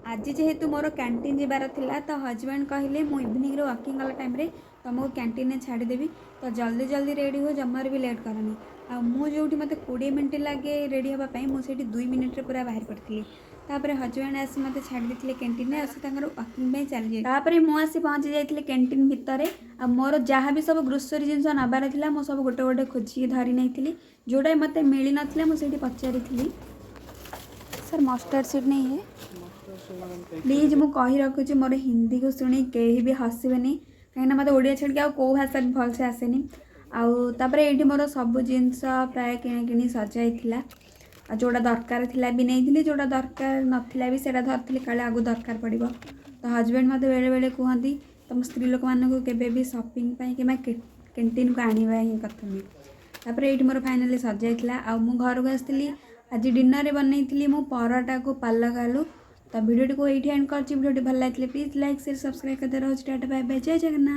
आज जेहेतु मोर कैंटीन जीवार थिला तो हजबैंड कहले मु इवनिंग वर्किंग वाला टाइम रे तुमको कैंटीन में छाड़देवी तो जल्दी जल्दी रेडी हो जमार भी लेट करनी आ मुझे मत 20 मिनट लगे रेडी हाँपाई मुझे 2 मिनिट्रे पूरा बाहर पड़ी तापर हजबैंड आसी मत छाड़ी कैंटीन में आसी वर्किंग चली जाए मुझे पहुँची जाइए कैंटीन भितर आ मोर जहाँ भी सब ग्रोसरी जिनस नबार था मो सब गोटे गोटे खोजिकी धरी नहीं जोटा मत मिल ना मुझे पचारि सर मस्टर्ड सीट नहीं है प्लीज मु कही रखुची मोर हिंदी को शुणी कहीं भी हसबेनि कहीं मत ओडिया छाड़ी कौ भाषा भी भलसे आसेनी आउे ये मोर सब जिनस प्राय किणी सजाई जोड़ा दरकार थिला भी नहीं जोड़ा दरकार नाला भी सेटा धरती काले आगु दरकार पड़ो तो हजबैंड मत बेले बेले कहती तुम स्त्री लोक मानक केबे भी शॉपिंग कि कैंटीन को आनिबा ही कथा नहीं तापर ये मोर फाइनाली सजाई आ मु घर को आसती आज डिनर बनई मु पराटा को पालक आलू तो वीडियो को ये एंड कर वीडियो भल लगे प्लीज लाइक शेयर सब्सक्राइब करते रहो। टाटा बाय बाय जय जगन्नाथ।